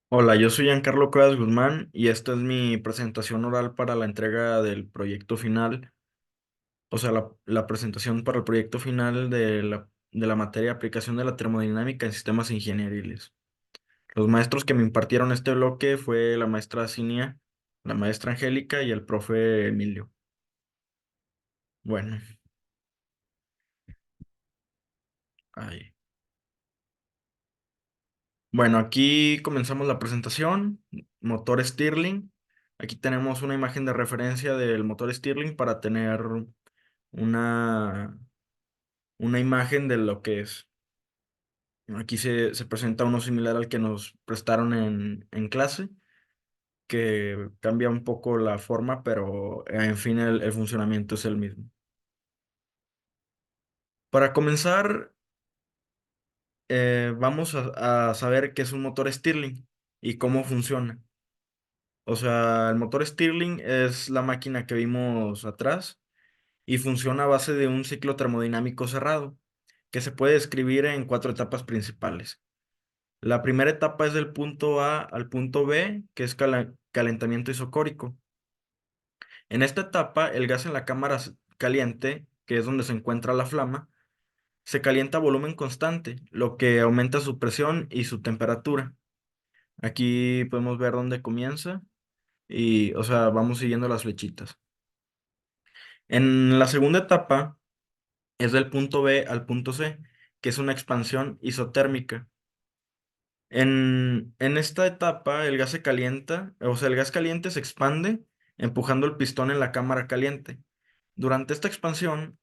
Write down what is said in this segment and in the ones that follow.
Hola, yo soy Giancarlo Cuevas Guzmán y esta es mi presentación oral para la entrega del proyecto final, o sea, la presentación para el proyecto final de la materia de aplicación de la termodinámica en sistemas ingenieriles. Los maestros que me impartieron este bloque fue la maestra Cinia, la maestra Angélica y el profe Emilio. Bueno, ahí. Bueno, aquí comenzamos la presentación. Motor Stirling. Aquí tenemos una imagen de referencia del motor Stirling para tener una una imagen de lo que es. Aquí se presenta uno similar al que nos prestaron en clase, que cambia un poco la forma, pero en fin el funcionamiento es el mismo. Para comenzar, vamos a saber qué es un motor Stirling y cómo funciona. O sea, el motor Stirling es la máquina que vimos atrás y funciona a base de un ciclo termodinámico cerrado, que se puede describir en cuatro etapas principales. La primera etapa es del punto A al punto B, que es calentamiento isocórico. En esta etapa, el gas en la cámara caliente, que es donde se encuentra la flama, se calienta a volumen constante, lo que aumenta su presión y su temperatura. Aquí podemos ver dónde comienza y, o sea, vamos siguiendo las flechitas. En la segunda etapa es del punto B al punto C, que es una expansión isotérmica. En esta etapa, el gas se calienta, o sea, el gas caliente se expande empujando el pistón en la cámara caliente. Durante esta expansión,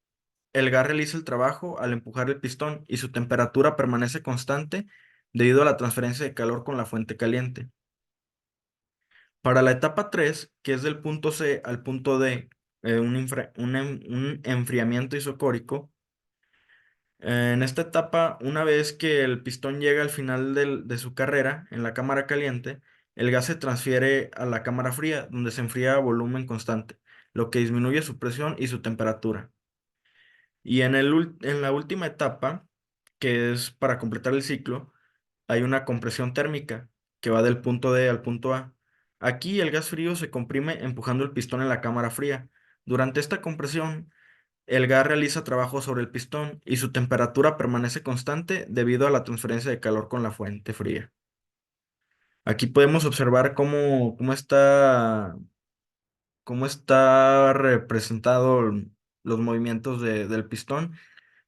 el gas realiza el trabajo al empujar el pistón y su temperatura permanece constante debido a la transferencia de calor con la fuente caliente. Para la etapa 3, que es del punto C al punto D, un enfriamiento isocórico. En esta etapa, una vez que el pistón llega al final de su carrera en la cámara caliente, el gas se transfiere a la cámara fría, donde se enfría a volumen constante, lo que disminuye su presión y su temperatura. Y en la última etapa, que es para completar el ciclo, hay una compresión térmica que va del punto D al punto A. Aquí el gas frío se comprime empujando el pistón en la cámara fría. Durante esta compresión, el gas realiza trabajo sobre el pistón y su temperatura permanece constante debido a la transferencia de calor con la fuente fría. Aquí podemos observar cómo está representado los movimientos del pistón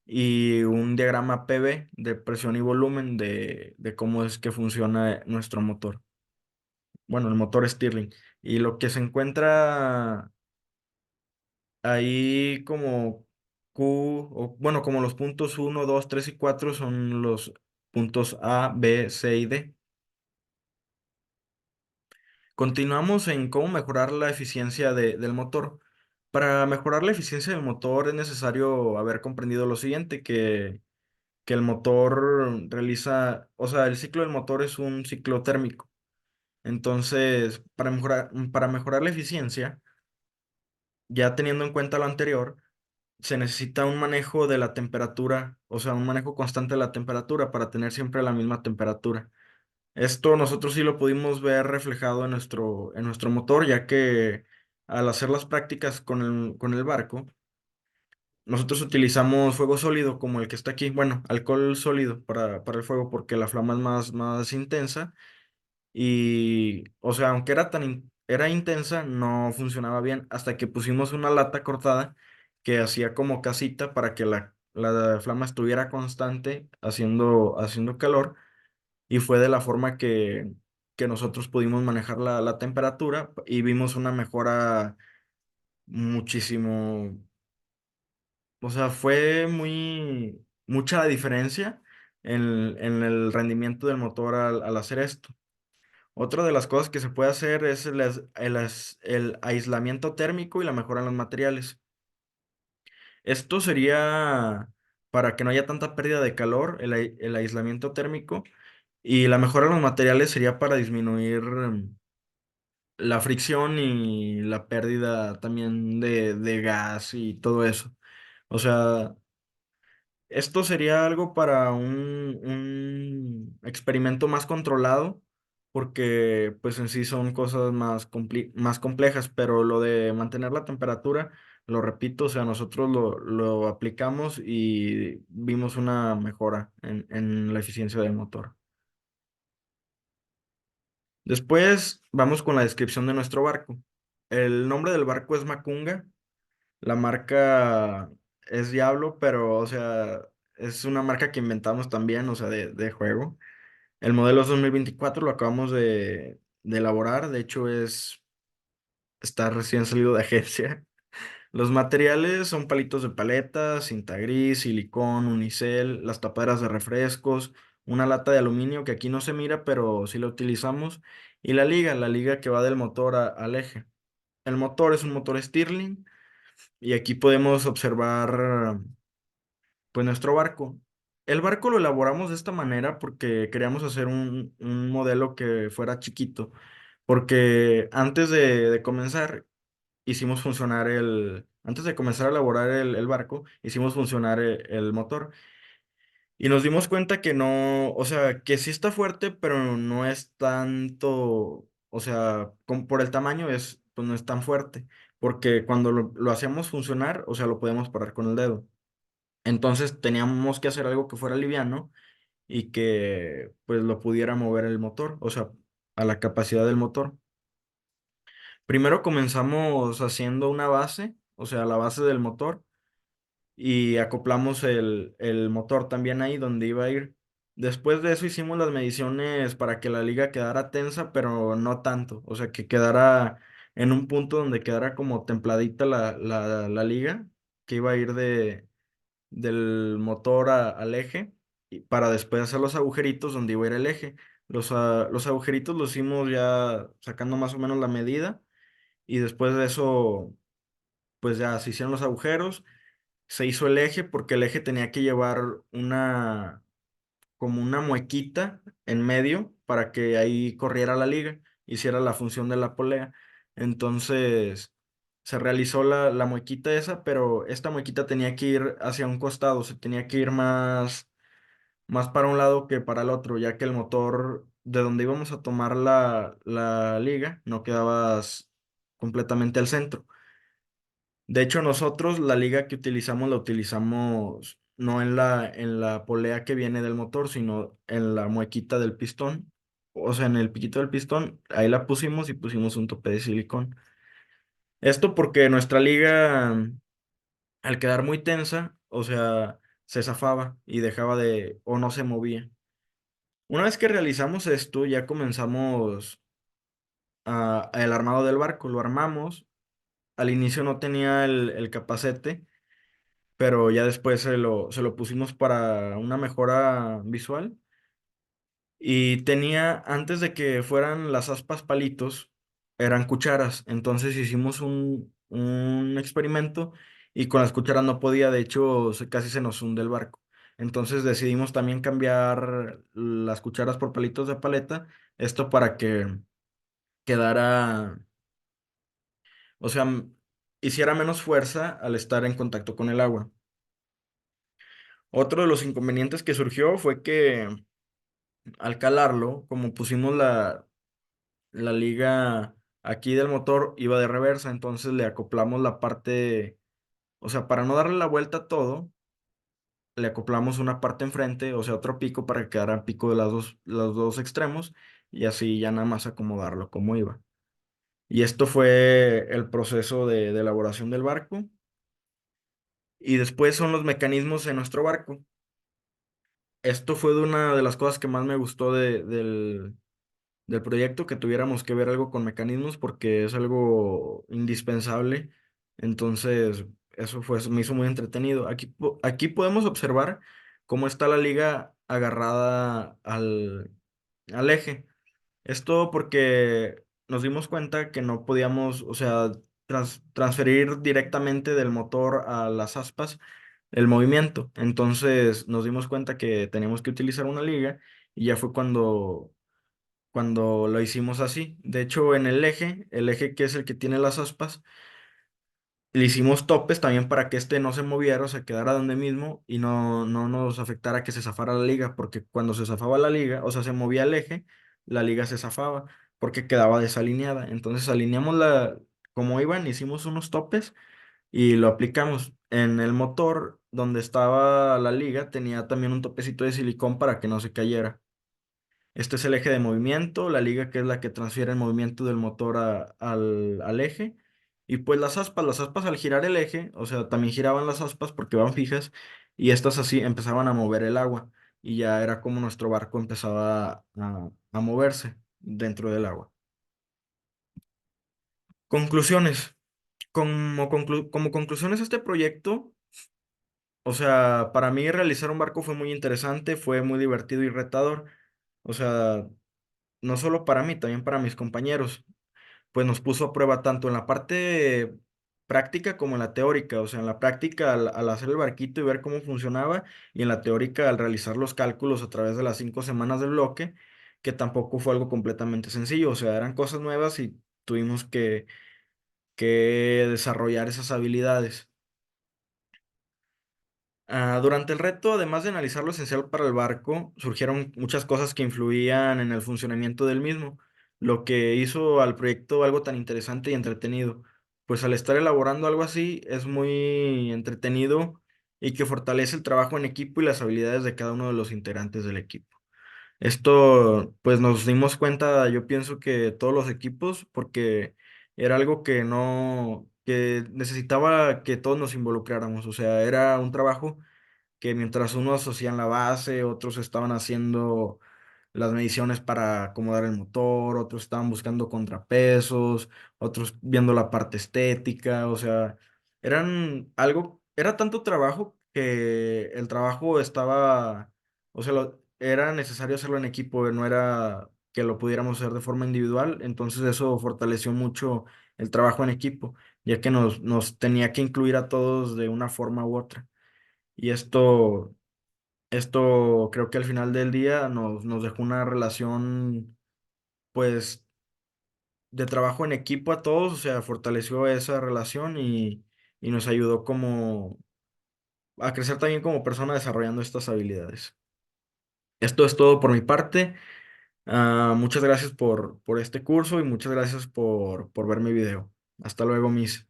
y un diagrama PV de presión y volumen de cómo es que funciona nuestro motor. Bueno, el motor Stirling. Y lo que se encuentra ahí como Q, o bueno, como los puntos uno 2 3 y 4 son los puntos A, B, C y D. Continuamos en cómo mejorar la eficiencia del motor. Para mejorar la eficiencia del motor es necesario haber comprendido lo siguiente, que el motor realiza, o sea, el ciclo del motor es un ciclo térmico. Entonces, para mejorar la eficiencia, ya teniendo en cuenta lo anterior, se necesita un manejo de la temperatura, o sea, un manejo constante de la temperatura para tener siempre la misma temperatura. Esto nosotros sí lo pudimos ver reflejado en nuestro motor, ya que al hacer las prácticas con el barco, nosotros utilizamos fuego sólido como el que está aquí, bueno, alcohol sólido para el fuego porque la flama es más intensa y, o sea, aunque era intensa, no funcionaba bien hasta que pusimos una lata cortada que hacía como casita para que la flama estuviera constante haciendo calor y fue de la forma que nosotros pudimos manejar la temperatura y vimos una mejora muchísimo, o sea, fue mucha la diferencia en el rendimiento del motor al hacer esto. Otra de las cosas que se puede hacer es el aislamiento térmico y la mejora en los materiales. Esto sería para que no haya tanta pérdida de calor, el aislamiento térmico, y la mejora en los materiales sería para disminuir la fricción y la pérdida también de gas y todo eso. O sea, esto sería algo para un experimento más controlado porque pues en sí son cosas más complejas, pero lo de mantener la temperatura, lo repito, o sea, nosotros lo aplicamos y vimos una mejora en la eficiencia del motor. Después vamos con la descripción de nuestro barco. El nombre del barco es Macunga, la marca es Diablo, pero o sea, es una marca que inventamos también, o sea, de juego. El modelo es 2024, lo acabamos de elaborar, de hecho está recién salido de agencia. Los materiales son palitos de paleta, cinta gris, silicón, unicel, las tapaderas de refrescos, una lata de aluminio que aquí no se mira, pero sí la utilizamos, y la liga que va del motor al eje. El motor es un motor Stirling y aquí podemos observar pues nuestro barco. El barco lo elaboramos de esta manera porque queríamos hacer un modelo que fuera chiquito, porque antes de comenzar hicimos funcionar antes de comenzar a elaborar el barco, hicimos funcionar el motor y nos dimos cuenta que no, o sea, que sí está fuerte, pero no es tanto, o sea, por el tamaño pues no es tan fuerte, porque cuando lo hacemos funcionar, o sea, lo podemos parar con el dedo. Entonces teníamos que hacer algo que fuera liviano y que pues lo pudiera mover el motor, o sea, a la capacidad del motor. Primero comenzamos haciendo una base, o sea, la base del motor, y acoplamos el motor también ahí donde iba a ir. Después de eso hicimos las mediciones para que la liga quedara tensa, pero no tanto, o sea, que quedara en un punto donde quedara como templadita la liga, que iba a ir del motor al eje, y para después hacer los agujeritos donde iba a ir el eje. Los agujeritos los hicimos ya sacando más o menos la medida y después de eso, pues ya se hicieron los agujeros, se hizo el eje porque el eje tenía que llevar como una muequita en medio para que ahí corriera la liga, hiciera la función de la polea. Entonces se realizó la muequita esa, pero esta muequita tenía que ir hacia un costado, se tenía que ir más para un lado que para el otro, ya que el motor de donde íbamos a tomar la liga no quedaba completamente al centro. De hecho, nosotros la liga que utilizamos la utilizamos no en la polea que viene del motor, sino en la muequita del pistón. O sea, en el piquito del pistón, ahí la pusimos y pusimos un tope de silicón. Esto porque nuestra liga, al quedar muy tensa, o sea, se zafaba y dejaba o no se movía. Una vez que realizamos esto, ya comenzamos el armado del barco. Lo armamos. Al inicio no tenía el capacete, pero ya después se lo pusimos para una mejora visual. Y tenía, antes de que fueran las aspas palitos, eran cucharas. Entonces hicimos un experimento y con las cucharas no podía, de hecho, casi se nos hunde el barco. Entonces decidimos también cambiar las cucharas por palitos de paleta, esto para que quedara, o sea, hiciera menos fuerza al estar en contacto con el agua. Otro de los inconvenientes que surgió fue que al calarlo, como pusimos la liga aquí del motor, iba de reversa, entonces le acoplamos la parte, o sea, para no darle la vuelta a todo, le acoplamos una parte enfrente, o sea, otro pico para que quedara pico de los dos extremos y así ya nada más acomodarlo como iba. Y esto fue el proceso de elaboración del barco. Y después son los mecanismos en nuestro barco. Esto fue de una de las cosas que más me gustó del proyecto, que tuviéramos que ver algo con mecanismos porque es algo indispensable. Entonces, me hizo muy entretenido. Aquí podemos observar cómo está la liga agarrada al eje. Esto porque nos dimos cuenta que no podíamos, o sea, transferir directamente del motor a las aspas el movimiento. Entonces nos dimos cuenta que teníamos que utilizar una liga y ya fue cuando lo hicimos así. De hecho, en el eje que es el que tiene las aspas, le hicimos topes también para que este no se moviera, o sea, quedara donde mismo y no nos afectara que se zafara la liga, porque cuando se zafaba la liga, o sea, se movía el eje, la liga se zafaba porque quedaba desalineada. Entonces alineamos como iban, hicimos unos topes y lo aplicamos. En el motor donde estaba la liga tenía también un topecito de silicón para que no se cayera. Este es el eje de movimiento, la liga que es la que transfiere el movimiento del motor al eje. Y pues las aspas al girar el eje, o sea, también giraban las aspas porque van fijas y estas así empezaban a mover el agua y ya era como nuestro barco empezaba a moverse dentro del agua. Conclusiones. Como conclusiones, este proyecto, o sea, para mí realizar un barco fue muy interesante, fue muy divertido y retador. O sea, no solo para mí, también para mis compañeros. Pues nos puso a prueba tanto en la parte práctica como en la teórica. O sea, en la práctica al hacer el barquito y ver cómo funcionaba, y en la teórica al realizar los cálculos a través de las 5 semanas del bloque, que tampoco fue algo completamente sencillo. O sea, eran cosas nuevas y tuvimos que desarrollar esas habilidades. Durante el reto, además de analizar lo esencial para el barco, surgieron muchas cosas que influían en el funcionamiento del mismo, lo que hizo al proyecto algo tan interesante y entretenido. Pues al estar elaborando algo así, es muy entretenido y que fortalece el trabajo en equipo y las habilidades de cada uno de los integrantes del equipo. Esto, pues nos dimos cuenta, yo pienso que todos los equipos, porque era algo que no, que necesitaba que todos nos involucráramos, o sea, era un trabajo que mientras unos hacían la base, otros estaban haciendo las mediciones para acomodar el motor, otros estaban buscando contrapesos, otros viendo la parte estética, o sea, era tanto trabajo que el trabajo estaba, o sea, era necesario hacerlo en equipo, no era que lo pudiéramos hacer de forma individual, entonces eso fortaleció mucho el trabajo en equipo, ya que nos tenía que incluir a todos de una forma u otra. Y esto creo que al final del día nos dejó una relación, pues, de trabajo en equipo a todos, o sea, fortaleció esa relación y nos ayudó como a crecer también como persona desarrollando estas habilidades. Esto es todo por mi parte. Muchas gracias por este curso y muchas gracias por ver mi video. Hasta luego, Miss.